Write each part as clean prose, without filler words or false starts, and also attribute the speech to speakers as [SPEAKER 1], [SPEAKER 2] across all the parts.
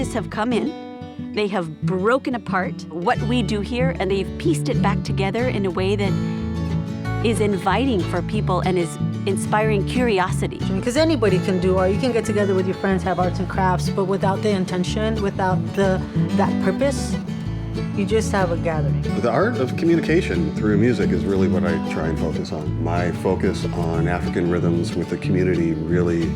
[SPEAKER 1] artists have come in, they have broken apart what we do here, and they've pieced it back together in a way that is inviting for people and is inspiring curiosity.
[SPEAKER 2] Because anybody can do art. You can get together with your friends, have arts and crafts, but without the intention, without that purpose, you just have a gathering.
[SPEAKER 3] The art of communication through music is really what I try and focus on. My focus on African rhythms with the community really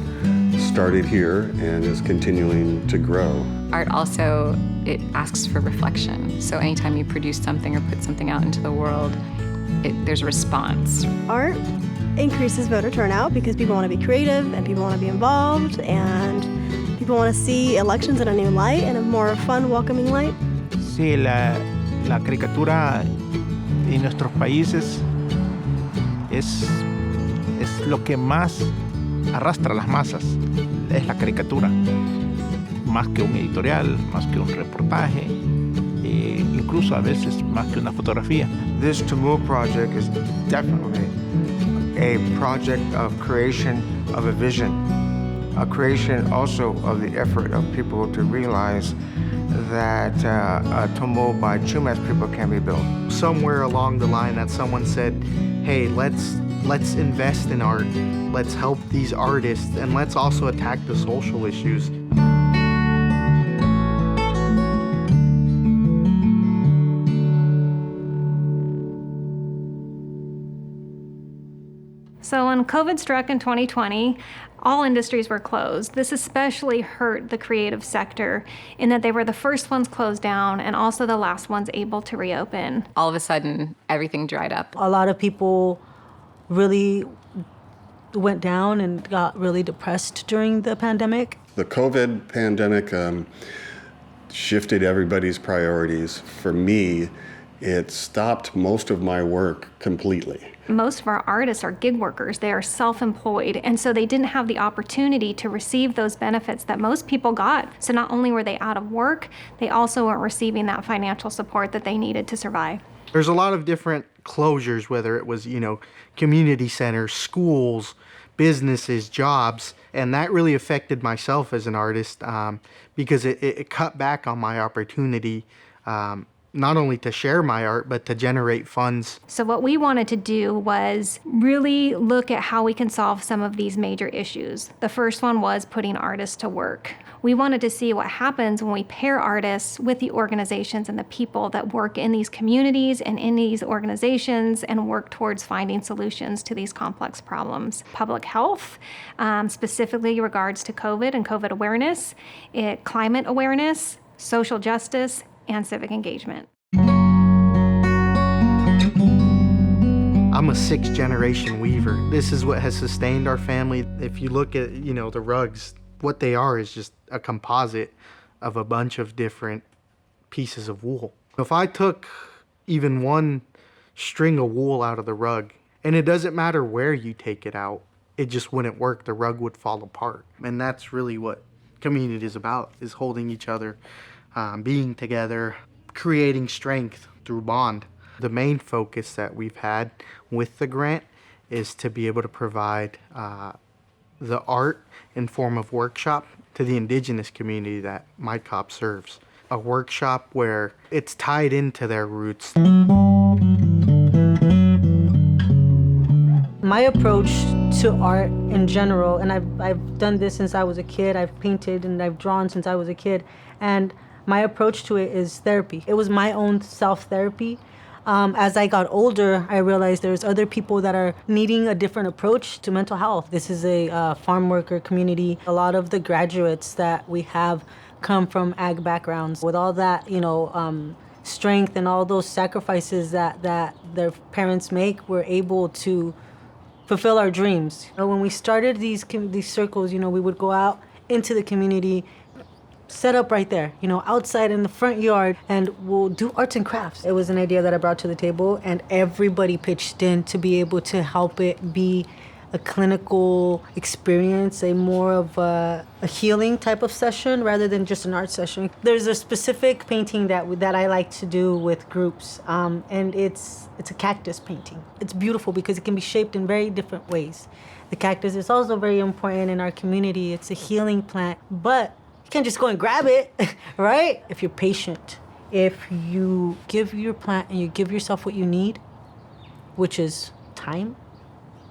[SPEAKER 3] started here and is continuing to grow.
[SPEAKER 4] Art also, it asks for reflection. So anytime you produce something or put something out into the world, there's a response.
[SPEAKER 5] Art increases voter turnout because people want to be creative and people want to be involved and people want to see elections in a new light, in a more fun, welcoming light.
[SPEAKER 6] Sí, la caricatura en nuestros países es lo que más arrastra a las masas, es la caricatura. Más que un editorial, más que un reportaje, incluso a veces más que una fotografía.
[SPEAKER 7] This Tumul project is definitely a project of creation of a vision, a creation also of the effort of people to realize that a Tumul by Chumash people can be built.
[SPEAKER 8] Somewhere along the line that someone said, hey, let's invest in art, let's help these artists, and let's also attack the social issues.
[SPEAKER 9] So when COVID struck in 2020, all industries were closed. This especially hurt the creative sector in that they were the first ones closed down and also the last ones able to reopen.
[SPEAKER 4] All of a sudden, everything dried up.
[SPEAKER 2] A lot of people really went down and got really depressed during the pandemic.
[SPEAKER 3] The COVID pandemic shifted everybody's priorities. For me, it stopped most of my work completely.
[SPEAKER 9] Most of our artists are gig workers. They are self-employed, and so they didn't have the opportunity to receive those benefits that most people got. So not only were they out of work, they also weren't receiving that financial support that they needed to survive.
[SPEAKER 8] There's a lot of different closures, whether it was, community centers, schools, businesses, jobs, and that really affected myself as an artist because it cut back on my opportunity not only to share my art, but to generate funds.
[SPEAKER 9] So what we wanted to do was really look at how we can solve some of these major issues. The first one was putting artists to work. We wanted to see what happens when we pair artists with the organizations and the people that work in these communities and in these organizations and work towards finding solutions to these complex problems. Public health, specifically regards to COVID and COVID awareness, climate awareness, social justice, and civic engagement.
[SPEAKER 8] I'm a 6th generation weaver. This is what has sustained our family. If you look at, the rugs, what they are is just a composite of a bunch of different pieces of wool. If I took even one string of wool out of the rug, and it doesn't matter where you take it out, it just wouldn't work. The rug would fall apart. And that's really what community is about, is holding each other, being together, creating strength through bond. The main focus that we've had with the grant is to be able to provide the art in form of workshop to the indigenous community that MyCop serves. A workshop where it's tied into their roots.
[SPEAKER 2] My approach to art in general, and I've done this since I was a kid, I've painted and I've drawn since I was a kid, and my approach to it is therapy. It was my own self-therapy. As I got older, I realized there's other people that are needing a different approach to mental health. This is a farm worker community. A lot of the graduates that we have come from ag backgrounds. With all that, strength and all those sacrifices that their parents make, we're able to fulfill our dreams. When we started these circles, we would go out into the community, set up right there, outside in the front yard, and we'll do arts and crafts. It was an idea that I brought to the table, and everybody pitched in to be able to help it be a clinical experience, a more of a healing type of session rather than just an art session. There's a specific painting that I like to do with groups, and it's a cactus painting. It's beautiful because it can be shaped in very different ways. The cactus is also very important in our community. It's a healing plant, but You can't just go and grab it, right? If you're patient, if you give your plant and you give yourself what you need, which is time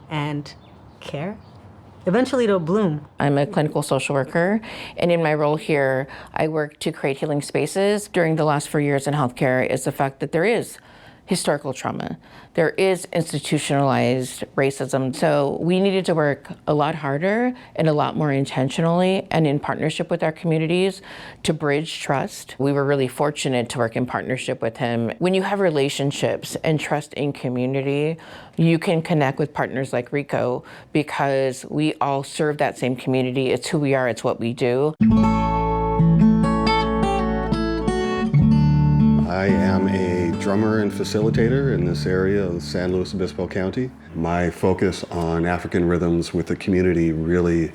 [SPEAKER 2] and care, eventually it'll bloom.
[SPEAKER 10] I'm a clinical social worker, and in my role here, I work to create healing spaces. During the last 4 years in healthcare is the fact that there is historical trauma. There is institutionalized racism. So we needed to work a lot harder and a lot more intentionally and in partnership with our communities to bridge trust. We were really fortunate to work in partnership with him. When you have relationships and trust in community, you can connect with partners like Rico because we all serve that same community. It's who we are, it's what we do.
[SPEAKER 3] I am a drummer and facilitator in this area of San Luis Obispo County. My focus on African rhythms with the community really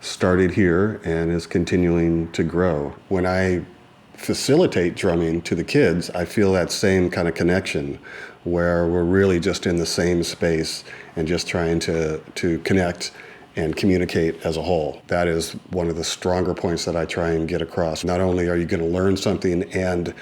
[SPEAKER 3] started here and is continuing to grow. When I facilitate drumming to the kids, I feel that same kind of connection where we're really just in the same space and just trying to connect and communicate as a whole. That is one of the stronger points that I try and get across. Not only are you going to learn something and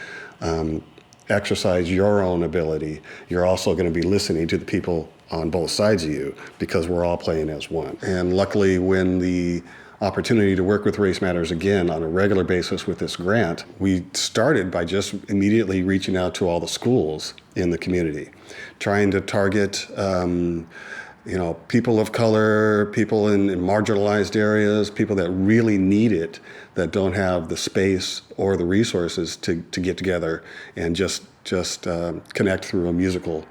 [SPEAKER 3] exercise your own ability, you're also going to be listening to the people on both sides of you because we're all playing as one. And luckily, when the opportunity to work with Race Matters again on a regular basis with this grant, we started by just immediately reaching out to all the schools in the community, trying to target people of color, people in marginalized areas, people that really need it, that don't have the space or the resources to get together and just connect through a musical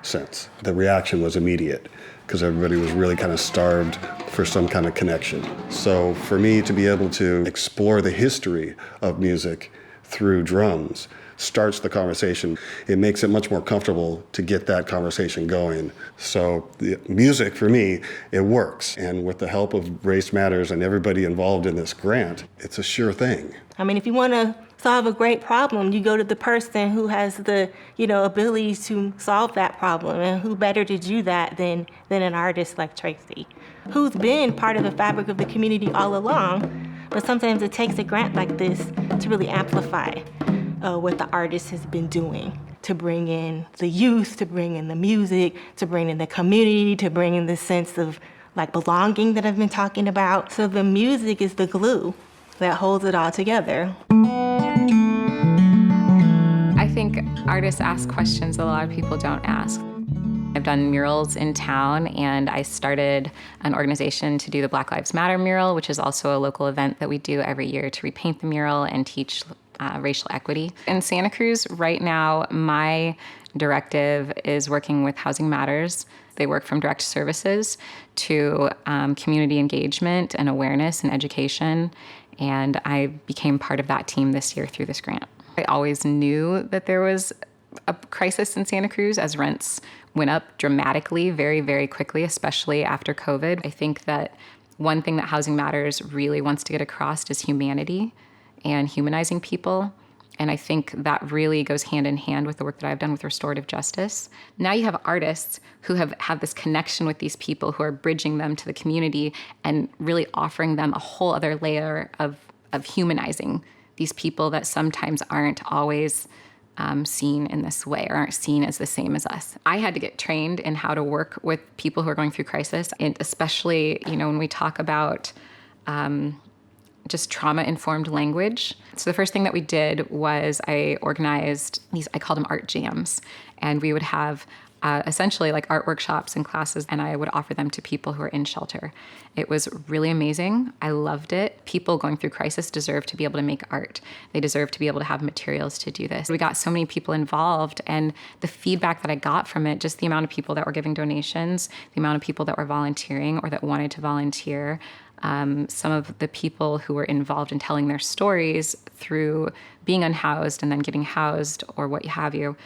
[SPEAKER 3] sense. The reaction was immediate because everybody was really kind of starved for some kind of connection. So for me to be able to explore the history of music through drums starts the conversation. It makes it much more comfortable to get that conversation going. So the music, for me, it works. And with the help of Race Matters and everybody involved in this grant, it's a sure thing.
[SPEAKER 11] I mean, if you want to solve a great problem, you go to the person who has the, ability to solve that problem. And who better to do that than an artist like Tracy, who's been part of the fabric of the community all along. But sometimes it takes a grant like this to really amplify what the artist has been doing, to bring in the youth, to bring in the music, to bring in the community, to bring in the sense of belonging that I've been talking about. So the music is the glue that holds it all together.
[SPEAKER 4] I think artists ask questions that a lot of people don't ask. I've done murals in town, and I started an organization to do the Black Lives Matter mural, which is also a local event that we do every year to repaint the mural and teach racial equity. In Santa Cruz right now, my directive is working with Housing Matters. They work from direct services to community engagement and awareness and education, and I became part of that team this year through this grant. I always knew that there was a crisis in Santa Cruz as rents went up dramatically very, very quickly, especially after COVID. I think that one thing that Housing Matters really wants to get across is humanity and humanizing people. And I think that really goes hand in hand with the work that I've done with restorative justice. Now you have artists who have this connection with these people, who are bridging them to the community and really offering them a whole other layer of humanizing these people that sometimes aren't always seen in this way or aren't seen as the same as us. I had to get trained in how to work with people who are going through crisis, and especially, when we talk about just trauma-informed language. So the first thing that we did was I organized these, I called them art jams, and we would have essentially like art workshops and classes, and I would offer them to people who are in shelter. It was really amazing. I loved it. People going through crisis deserve to be able to make art. They deserve to be able to have materials to do this. We got so many people involved, and the feedback that I got from it, just the amount of people that were giving donations, the amount of people that were volunteering or that wanted to volunteer, some of the people who were involved in telling their stories through being unhoused and then getting housed or what have you,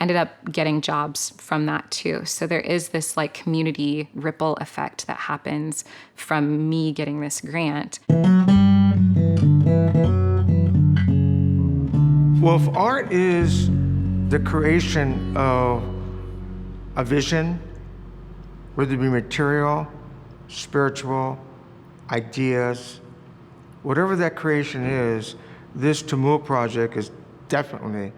[SPEAKER 4] ended up getting jobs from that too. So there is this community ripple effect that happens from me getting this grant.
[SPEAKER 7] Well, if art is the creation of a vision, whether it be material, spiritual, ideas, Whatever that creation is, this Tumul project is definitely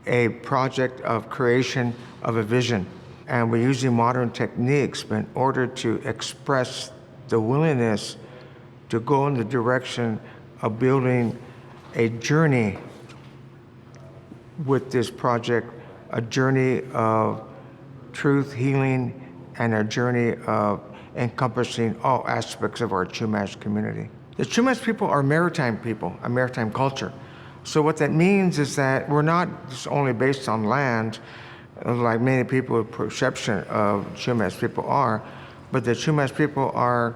[SPEAKER 7] a project of creation of a vision. And we're using modern techniques in order to express the willingness to go in the direction of building a journey with this project, a journey of truth, healing, and a journey of encompassing all aspects of our Chumash community. The Chumash people are maritime people, a maritime culture. So what that means is that we're not just only based on land, like many people's perception of Chumash people are, but the Chumash people are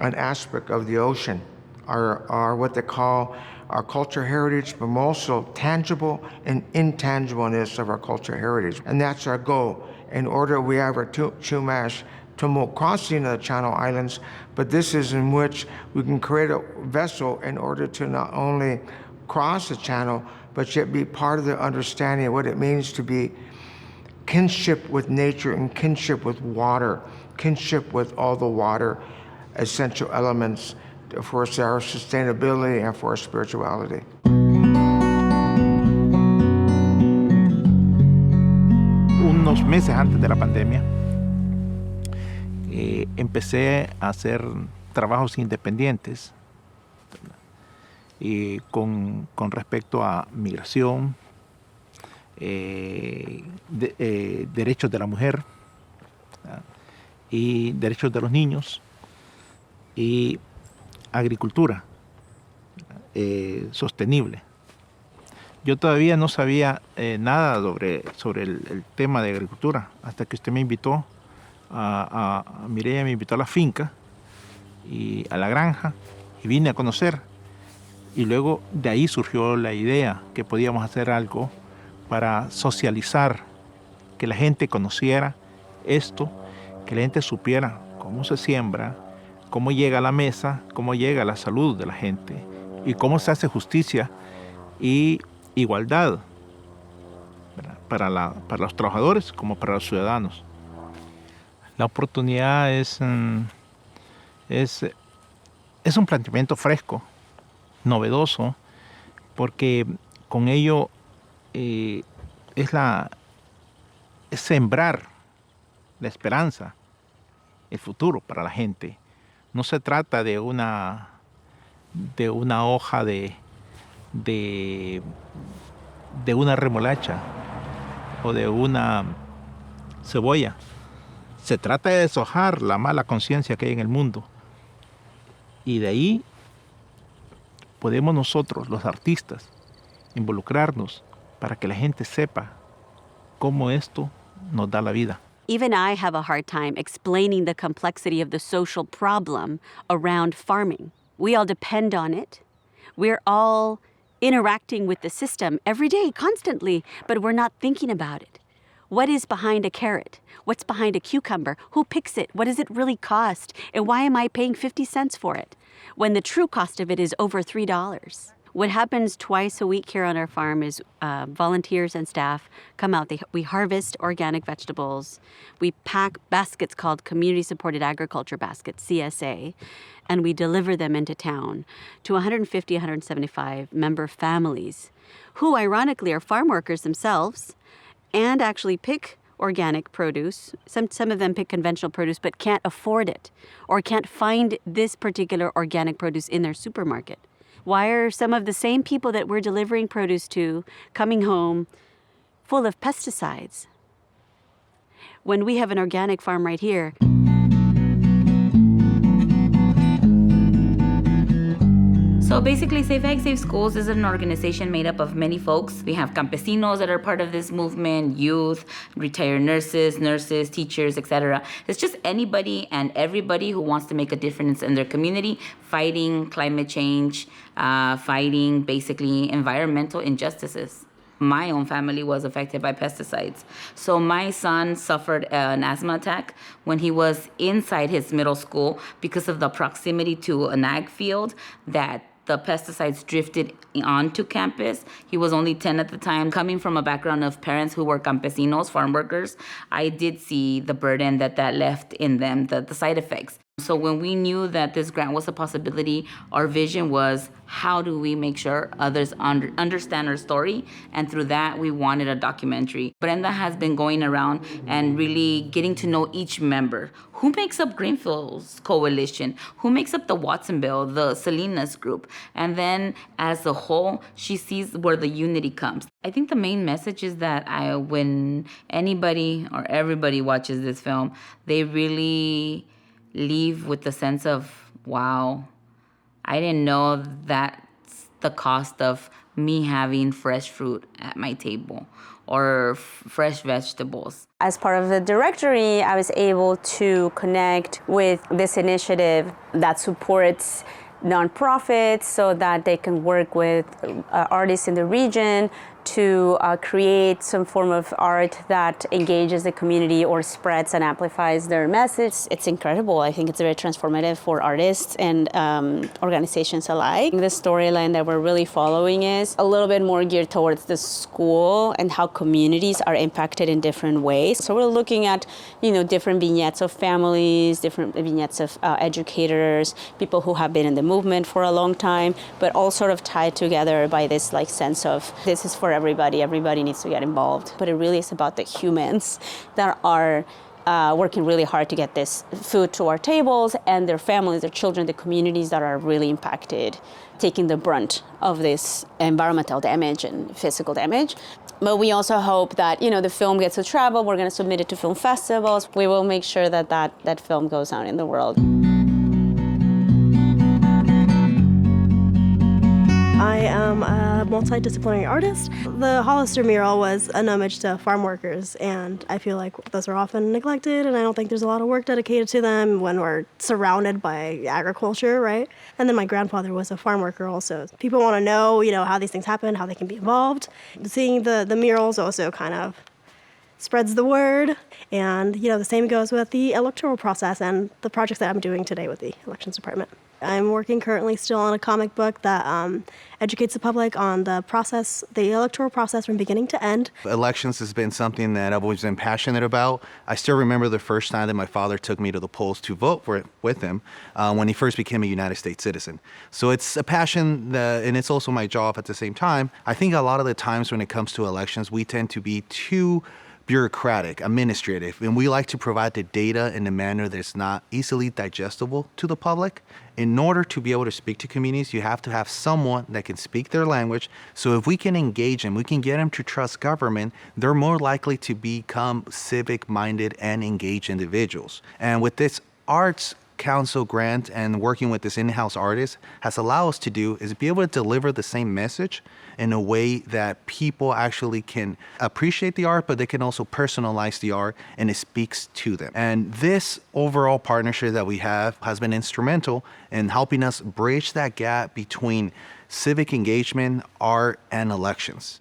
[SPEAKER 7] an aspect of the ocean, are what they call our culture heritage, but also tangible and intangibleness of our culture heritage. And that's our goal. In order, we have our Chumash Tumul crossing of the Channel Islands, but this is in which we can create a vessel in order to not only cross the channel, but yet be part of the understanding of what it means to be kinship with nature and kinship with water, kinship with all the water essential elements for our sustainability and for our spirituality.
[SPEAKER 6] Unos meses antes de la pandemia, empecé a hacer trabajos independientes con respecto a migración, derechos de la mujer y derechos de los niños y agricultura sostenible. Yo todavía no sabía nada sobre el tema de agricultura hasta que usted me invitó, Mireya me invitó a la finca y a la granja y vine a conocer. Y luego de ahí surgió la idea que podíamos hacer algo para socializar, que la gente conociera esto, que la gente supiera cómo se siembra, cómo llega a la mesa, cómo llega a la salud de la gente y cómo se hace justicia y igualdad para los trabajadores como para los ciudadanos. La oportunidad es un planteamiento fresco, novedoso, porque con ello es sembrar la esperanza, el futuro para la gente. No se trata de una hoja de una remolacha o de una cebolla. Se trata de deshojar la mala conciencia que hay en el mundo. Y de ahí podemos nosotros, los artistas, involucrarnos para que la gente sepa cómo esto nos da la vida.
[SPEAKER 1] Even I have a hard time explaining the complexity of the social problem around farming. We all depend on it. We're all interacting with the system every day, constantly, but we're not thinking about it. What is behind a carrot? What's behind a cucumber? Who picks it? What does it really cost? And why am I paying 50 cents for it when the true cost of it is over $3? What happens twice a week here on our farm is volunteers and staff come out. We harvest organic vegetables. We pack baskets called Community Supported Agriculture Baskets, CSA, and we deliver them into town to 150, 175 member families who ironically are farm workers themselves and actually pick organic produce. Some of them pick conventional produce but can't afford it or can't find this particular organic produce in their supermarket. Why are some of the same people that we're delivering produce to coming home full of pesticides when we have an organic farm right here?
[SPEAKER 12] So basically, Safe Ag, Safe Schools is an organization made up of many folks. We have campesinos that are part of this movement, youth, retired nurses, teachers, etc. It's just anybody and everybody who wants to make a difference in their community, fighting climate change, fighting basically environmental injustices. My own family was affected by pesticides. So my son suffered an asthma attack when he was inside his middle school because of the proximity to an ag field that the pesticides drifted onto campus. He was only 10 at the time. Coming from a background of parents who were campesinos, farm workers, I did see the burden that left in them, the side effects. So when we knew that this grant was a possibility, our vision was, how do we make sure others understand our story? And through that, we wanted a documentary. Brenda has been going around and really getting to know each member. Who makes up Greenfield's Coalition? Who makes up the Watsonville, the Salinas group? And then as a whole, she sees where the unity comes. I think the main message is that when anybody or everybody watches this film, they really leave with the sense of, wow, I didn't know that's the cost of me having fresh fruit at my table or fresh vegetables.
[SPEAKER 13] As part of the directory, I was able to connect with this initiative that supports nonprofits so that they can work with artists in the region to create some form of art that engages the community or spreads and amplifies their message. It's incredible. I think it's very transformative for artists and organizations alike. The storyline that we're really following is a little bit more geared towards the school and how communities are impacted in different ways. So we're looking at, different vignettes of families, different vignettes of educators, people who have been in the movement for a long time, but all sort of tied together by this sense of this is for everybody needs to get involved. But it really is about the humans that are working really hard to get this food to our tables, and their families, their children, the communities that are really impacted, taking the brunt of this environmental damage and physical damage. But we also hope that, the film gets to travel. We're going to submit it to film festivals. We will make sure that film goes out in the world.
[SPEAKER 5] I am a multidisciplinary artist. The Hollister mural was an homage to farm workers, and I feel like those are often neglected, and I don't think there's a lot of work dedicated to them when we're surrounded by agriculture, right? And then my grandfather was a farm worker also. People want to know, how these things happen, how they can be involved. Seeing the murals also kind of spreads the word. And, the same goes with the electoral process and the projects that I'm doing today with the elections department. I'm working currently still on a comic book that educates the public on the electoral process from beginning to end.
[SPEAKER 14] Elections has been something that I've always been passionate about. I still remember the first time that my father took me to the polls to vote for it with him when he first became a United States citizen. So it's a passion, and it's also my job at the same time. I think a lot of the times when it comes to elections, we tend to be too bureaucratic, administrative, and we like to provide the data in a manner that's not easily digestible to the public. In order to be able to speak to communities, you have to have someone that can speak their language. So if we can engage them, we can get them to trust government, they're more likely to become civic-minded and engaged individuals. And with this Arts Council grant and working with this in-house artist has allowed us to do is be able to deliver the same message in a way that people actually can appreciate the art, but they can also personalize the art and it speaks to them. And this overall partnership that we have has been instrumental in helping us bridge that gap between civic engagement, art, and elections.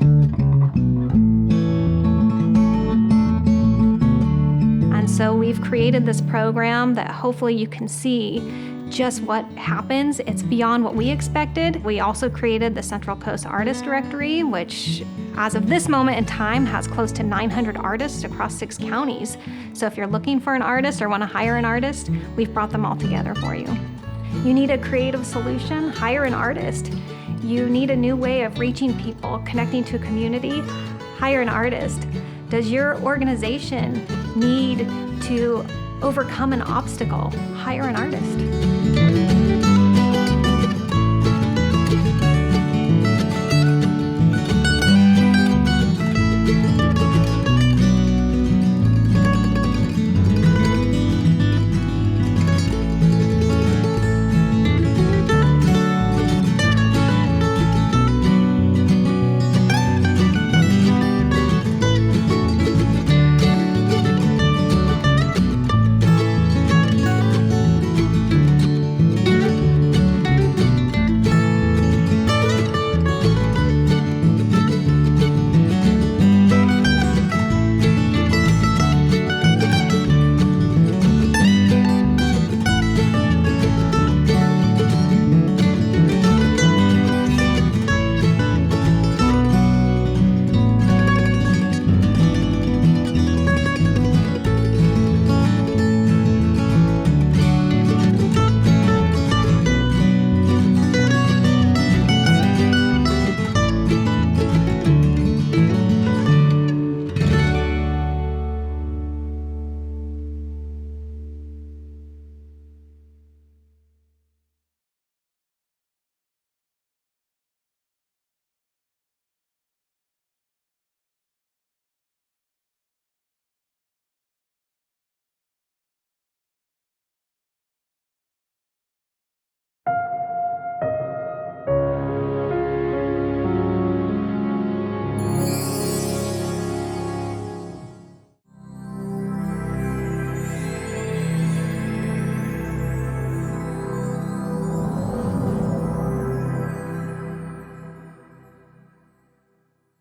[SPEAKER 9] And so we've created this program that hopefully you can see just what happens. It's beyond what we expected. We also created the Central Coast Artist Directory, which as of this moment in time has close to 900 artists across 6 counties. So if you're looking for an artist or want to hire an artist, we've brought them all together for you. You need a creative solution? Hire an artist. You need a new way of reaching people, connecting to a community? Hire an artist. Does your organization need to overcome an obstacle? Hire an artist.